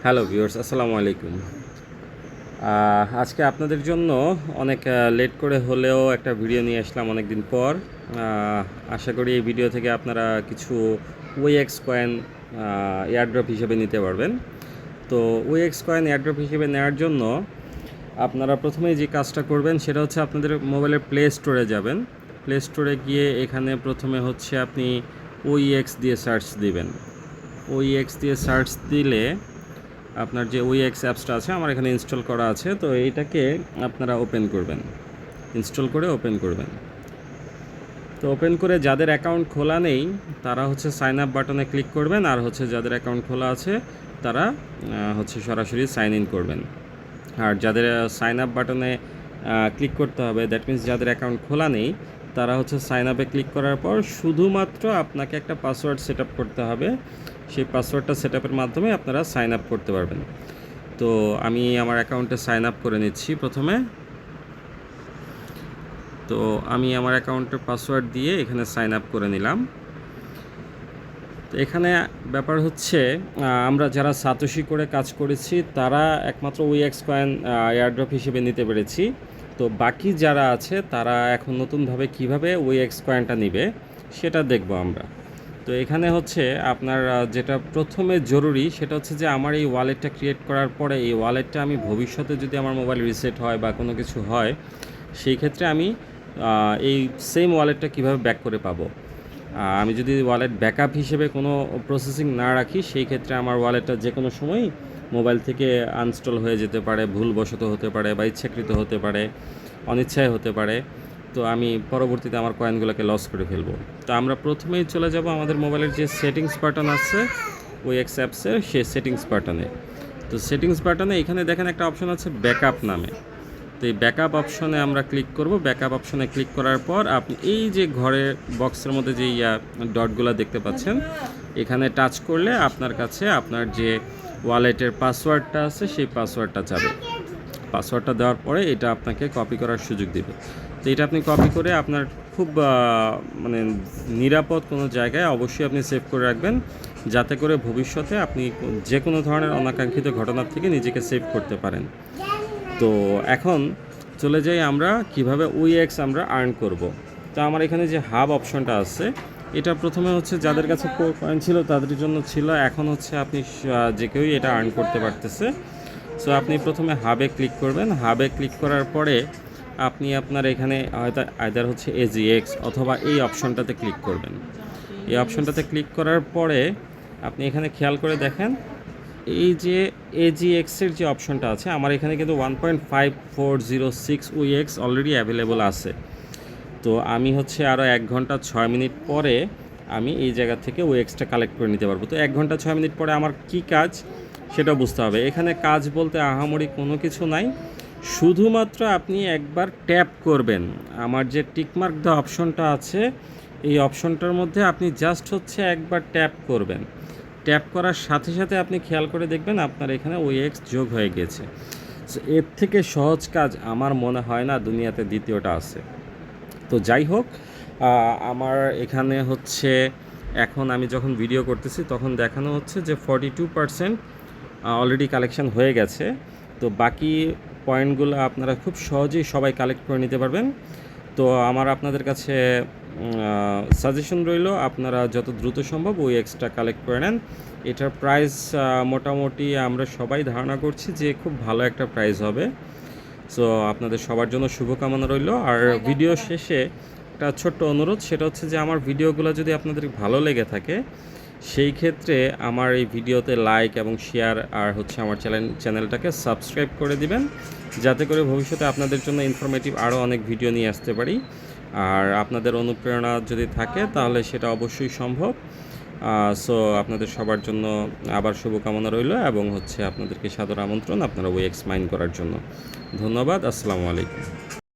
Hello viewers, আসসালামু আলাইকুম। আজকে আপনাদের জন্য অনেক লেট করে হলেও একটা ভিডিও নিয়ে আসলাম অনেক দিন পর। আশা করি এই ভিডিও থেকে আপনারা কিছু ওয়েএক্স কয়েন এয়ারড্রপ হিসেবে নিতে পারবেন। তো ওয়েএক্স কয়েন এয়ারড্রপ হিসেবে নেওয়ার জন্য আপনারা প্রথমেই যে কাজটা করবেন সেটা হচ্ছে আপনাদের মোবাইলের প্লে স্টোরে যাবেন। প্লে স্টোরে গিয়ে এখানে প্রথমে হচ্ছে আপনি ওইএক্স দিয়ে সার্চ দিবেন। ওইএক্স দিয়ে সার্চ দিলে আপনার যে ওইএক্স অ্যাপসটা আছে আমার এখানে ইনস্টল করা আছে, তো এইটাকে আপনারা ওপেন করবেন, ইনস্টল করে ওপেন করবেন। তো ওপেন করে যাদের অ্যাকাউন্ট খোলা নেই তারা হচ্ছে সাইন আপ বাটনে ক্লিক করবেন, আর হচ্ছে যাদের অ্যাকাউন্ট খোলা আছে তারা হচ্ছে সরাসরি সাইন ইন করবেন। আর যাদের সাইন আপ বাটনে ক্লিক করতে হবে, দ্যাট মিন্স যাদের অ্যাকাউন্ট খোলা নেই তারা হচ্ছে সাইন আপে ক্লিক করার পর শুধুমাত্র আপনাকে একটা পাসওয়ার্ড সেট আপ করতে হবে। সেই পাসওয়ার্ডটা সেট আপের মাধ্যমে আপনারা সাইন আপ করতে পারবেন। তো আমি আমার অ্যাকাউন্টে সাইন আপ করে নিচ্ছি প্রথমে। তো আমি আমার অ্যাকাউন্টের পাসওয়ার্ড দিয়ে এখানে সাইন আপ করে নিলাম। তো এখানে ব্যাপার হচ্ছে আমরা যারা সাতোশি করে কাজ করেছি তারা একমাত্র ওইএক্স কয়েন এয়ারড্রপ হিসেবে নিতে পেরেছি। তো বাকি যারা আছে তারা এখন নতুনভাবে কিভাবে ওইএক্স কয়েনটা নিবে সেটা দেখব আমরা। তো এখানে হচ্ছে আপনার যেটা প্রথমে জরুরি সেটা হচ্ছে যে আমার এই ওয়ালেটটা ক্রিয়েট করার পরে এই ওয়ালেটটা আমি ভবিষ্যতে যদি আমার মোবাইল রিসেট হয় বা কোনো কিছু হয় সেই ক্ষেত্রে আমি এই সেম ওয়ালেটটা কিভাবে ব্যাক করে পাবো। আমি যদি ওয়ালেট ব্যাকআপ হিসেবে কোনো প্রসেসিং না রাখি সেই ক্ষেত্রে আমার ওয়ালেটটা যে কোনো সময়ই মোবাইল থেকে আনস্টল হয়ে যেতে পারে, ভুলবশত হতে পারে বা ইচ্ছাকৃত হতে পারে, অনিচ্ছায় হতে পারে। তো আমি পরবর্তীতে আমার কয়েনগুলোকে লস করে ফেলবো। তো আমরা প্রথমেই চলে যাব আমাদের মোবাইলের যে সেটিংস বাটন আছে ওইএক্স অ্যাপসের সেই সেটিংস বাটনে। তো সেটিংস বাটনে এখানে দেখেন একটা অপশন আছে ব্যাকআপ নামে। তো এই ব্যাকআপ অপশনে আমরা ক্লিক করব। ব্যাকআপ অপশনে ক্লিক করার পর আপনি এই যে ঘরের বক্সের মধ্যে যে ডটগুলো দেখতে পাচ্ছেন এখানে টাচ করলে আপনার কাছে আপনার যে ওয়ালেটের পাসওয়ার্ডটা আছে সেই পাসওয়ার্ডটা যাবে। পাসওয়ার্ডটা দেওয়ার পরে এটা আপনাকে কপি করার সুযোগ দেবে। তো এটা আপনি কপি করে আপনার খুব মানে নিরাপদ কোনো জায়গায় অবশ্যই আপনি সেভ করে রাখবেন, যাতে করে ভবিষ্যতে আপনি যে কোনো ধরনের অনাকাঙ্ক্ষিত ঘটনার থেকে নিজেকে সেভ করতে পারেন। তো এখন চলে যাই আমরা কিভাবে ওইএক্স আমরা আর্ন করব। তো আমার এখানে যে হাব অপশনটা আছে এটা প্রথমে হচ্ছে যাদের কাছে কয়েন ছিল তাদের জন্য ছিল, এখন হচ্ছে আপনি যে কেউই এটা আর্ন করতে পারতেছে। সো আপনি প্রথমে হাবে ক্লিক করবেন। হাবে ক্লিক করার পরে আপনি আপনার এখানে হয়তো আইদার হচ্ছে এজিএক্স অথবা এই অপশনটাতে ক্লিক করবেন। এই অপশনটাতে ক্লিক করার পরে আপনি এখানে খেয়াল করে দেখেন এই যে এজিএক্সের যে অপশনটা আছে আমার এখানে কিন্তু 1.5406 ওইএক্স অলরেডি অ্যাভেলেবল আছে। তো আমি হচ্ছে আরও 1 ঘন্টা 6 মিনিট পরে আমি এই জায়গা থেকে ওইএক্সটা কালেক্ট করে নিতে পারবো। তো 1 ঘন্টা 6 মিনিট পরে আমার কি কাজ সেটা বুঝতে হবে। এখানে কাজ বলতে আহামরি কোনো কিছু নাই, শুধুমাত্র আপনি একবার ট্যাপ করবেন। আমার যে টিকমার্ক দেওয়া অপশনটা আছে এই অপশনটার মধ্যে আপনি জাস্ট হচ্ছে একবার ট্যাপ করবেন। ট্যাপ করার সাথে সাথে আপনি খেয়াল করে দেখবেন আপনার এখানে ওইএক্স যোগ হয়ে গেছে। সো এর থেকে সহজ কাজ আমার মনে হয় না দুনিয়াতে দ্বিতীয়টা আছে। তো যাই হোক, আমার এখানে হচ্ছে এখন আমি যখন ভিডিও করতেছি তখন দেখানো হচ্ছে যে 42% অলরেডি কালেকশন হয়ে গেছে। তো বাকি পয়েন্টগুলো আপনারা খুব সহজেই সবাই কালেক্ট করে নিতে পারবেন। তো আমার আপনাদের কাছে সাজেশন রইল আপনারা যত দ্রুত সম্ভব ওইএক্সটা কালেক্ট করে নেন। এটার প্রাইস মোটামুটি আমরা সবাই ধারণা করছি যে খুব ভালো একটা প্রাইস হবে। সো আপনাদের সবার জন্য শুভকামনা রইল। আর ভিডিও শেষে একটা ছোট্ট অনুরোধ, সেটা হচ্ছে যে আমার ভিডিওগুলো যদি আপনাদের ভালো লেগে থাকে সেই ক্ষেত্রে আমার এই ভিডিওতে লাইক এবং শেয়ার আর হচ্ছে আমার চ্যানেলটাকে সাবস্ক্রাইব করে দিবেন, যাতে করে ভবিষ্যতে আপনাদের জন্য ইনফরমেটিভ আরও অনেক ভিডিও নিয়ে আসতে পারি। আর আপনাদের অনুপ্রেরণা যদি থাকে তাহলে সেটা অবশ্যই সম্ভব। সো আপনাদের সবার জন্য আবার শুভকামনা রইল এবং হচ্ছে আপনাদেরকে সাদর আমন্ত্রণ আপনারা ওইএক্স মাইন করার জন্য। ধন্যবাদ। আসসালামু আলাইকুম।